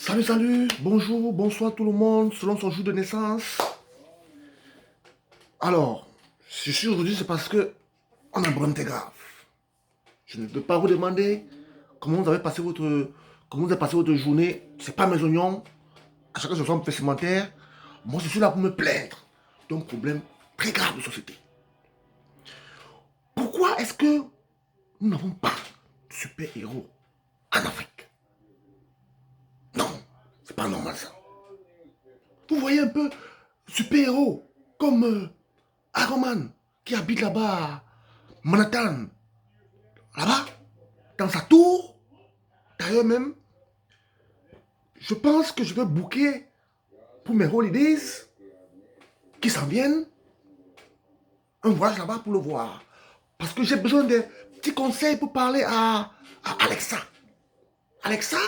Salut, salut, bonjour, bonsoir tout le monde, selon son jour de naissance. Alors, je suis aujourd'hui, c'est parce que on a un problème très grave. Je ne peux pas vous demander comment vous avez passé votre journée. C'est pas mes oignons. À chaque fois que je me fait cimentaire, moi je suis là pour me plaindre d'un problème très grave de société. Pourquoi est-ce que nous n'avons pas de super-héros en Afrique? Non, c'est pas normal ça. Vous voyez un peu super-héros comme Iron Man qui habite là-bas à Manhattan, là-bas, dans sa tour. D'ailleurs même, je pense que je vais booker pour mes holidays qui s'en viennent un voyage là-bas pour le voir. Parce que j'ai besoin de petits conseils pour parler à Alexa. Alexa,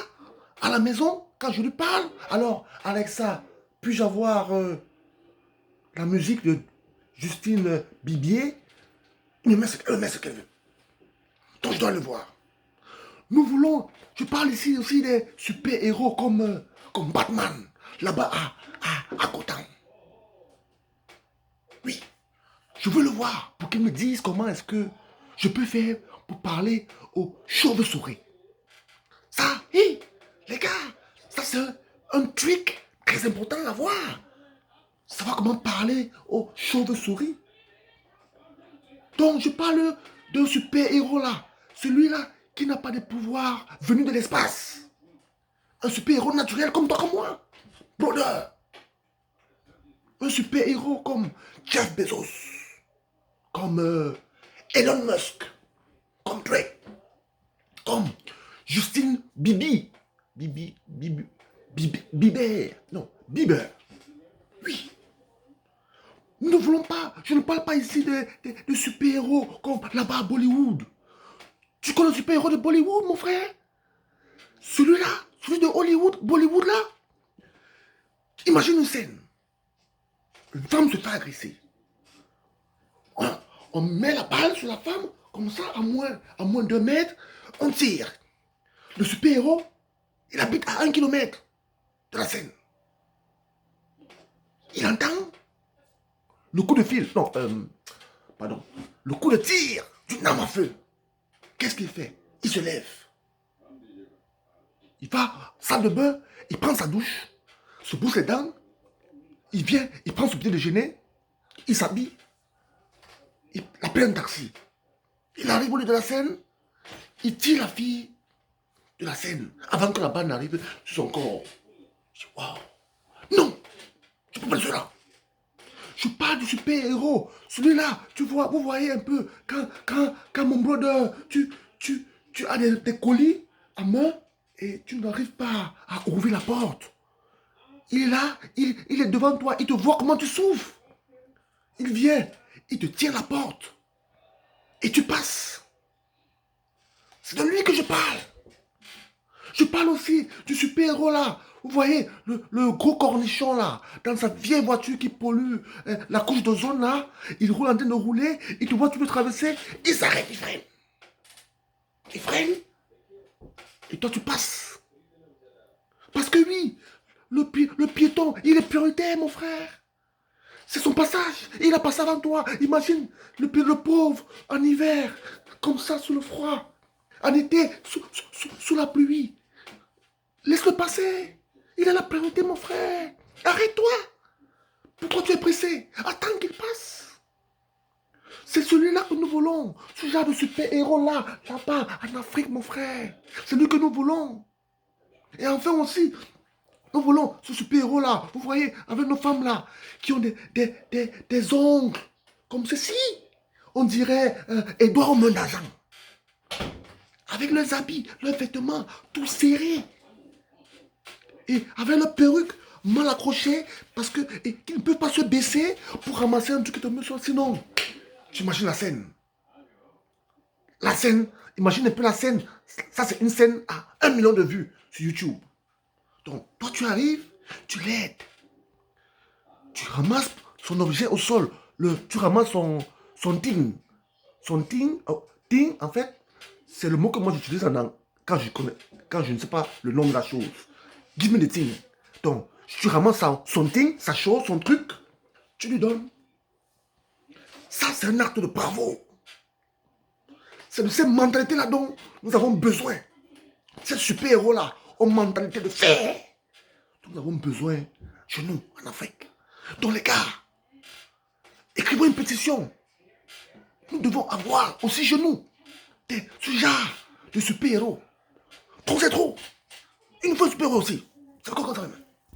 à la maison, quand je lui parle, alors Alexa, puis-je avoir la musique de Justine Bibier? Elle met ce qu'elle veut. Donc je dois le voir. Nous voulons, je parle ici aussi des super-héros comme Batman, là-bas à Gotham. Oui, je veux le voir pour qu'il me dise comment est-ce que je peux faire pour parler aux chauves-souris. Ça, hé, les gars, ça c'est un truc très important à voir. Savoir comment parler aux chauves-souris. Donc je parle d'un super-héros là, celui-là qui n'a pas de pouvoir venu de l'espace. Un super-héros naturel comme toi, comme moi. Brother. Un super-héros comme Jeff Bezos. Comme Elon Musk. Comme Drake. Comme Justine Bibi. Bieber. Non, Bieber. Oui. Nous ne voulons pas, je ne parle pas ici de super-héros comme là-bas à Bollywood. Tu connais le super-héros de Bollywood, mon frère? Celui-là, celui de Hollywood, Bollywood là. Imagine une scène. Une femme se fait agresser. On met la balle sur la femme, comme ça, à moins de 2 mètres, on tire. Le super-héros, il habite à 1 kilomètre de la scène. Il entend le coup de fil, non, pardon, le coup de tir d'une arme à feu. Qu'est-ce qu'il fait? Il se lève. Il va, salle de bain, il prend sa douche, se bouche les dents, il vient, il prend son petit déjeuner, il s'habille, il appelle un taxi. Il arrive au lieu de la scène, il tire la fille de la scène avant que la balle n'arrive sur son corps. Je dis, waouh! Non! Je ne peux pas le faire là. Je parle du super-héros. Celui-là, tu vois, vous voyez un peu, quand mon brother, tu as des colis à main et tu n'arrives pas à ouvrir la porte. Il est là, il est devant toi, il te voit comment tu souffres. Il vient, il te tient la porte et tu passes. C'est de lui que je parle. Je parle aussi du super-héros là. Vous voyez, le gros cornichon là, dans sa vieille voiture qui pollue la couche d'ozone là, il roule en train de rouler, il te voit, tu veux traverser, il s'arrête, il freine. Il freine, et toi tu passes. Parce que oui, le piéton, il est prioritaire, mon frère. C'est son passage, il a passé avant toi. Imagine le pauvre en hiver, comme ça sous le froid, en été, sous la pluie. Laisse-le passer. Il a la priorité, mon frère. Arrête-toi. Pourquoi tu es pressé? Attends qu'il passe. C'est celui-là que nous voulons. Ce genre de super-héros-là, là-bas, en Afrique, mon frère. C'est lui que nous voulons. Et enfin aussi, nous voulons ce super-héros-là. Vous voyez, avec nos femmes-là, qui ont des ongles comme ceci. On dirait Edouard Main d'argent. Avec leurs habits, leurs vêtements, tout serrés. Et avec leur perruque mal accrochée, parce qu'ils ne peuvent pas se baisser pour ramasser un truc qui tombe sur. Sinon, tu imagines la scène. La scène, imagine un peu la scène. Ça, c'est une scène à 1 million de vues sur YouTube. Donc, toi, tu arrives, tu l'aides. Tu ramasses son objet au sol. Tu ramasses son ting. Son ting, ting, en fait, c'est le mot que moi j'utilise quand je ne sais pas le nom de la chose. Give me the thing. Donc, tu ramasses son thing, sa chose, son truc, tu lui donnes. Ça, c'est un acte de bravo. C'est de cette mentalité-là dont nous avons besoin. Ces super-héros-là ont une mentalité de fer. Nous avons besoin chez nous, en Afrique. Donc les gars, écrivons une pétition. Nous devons avoir aussi chez nous ce genre de super-héros. Trop, c'est trop. Il nous faut un super-héros aussi. C'est quoi ça même?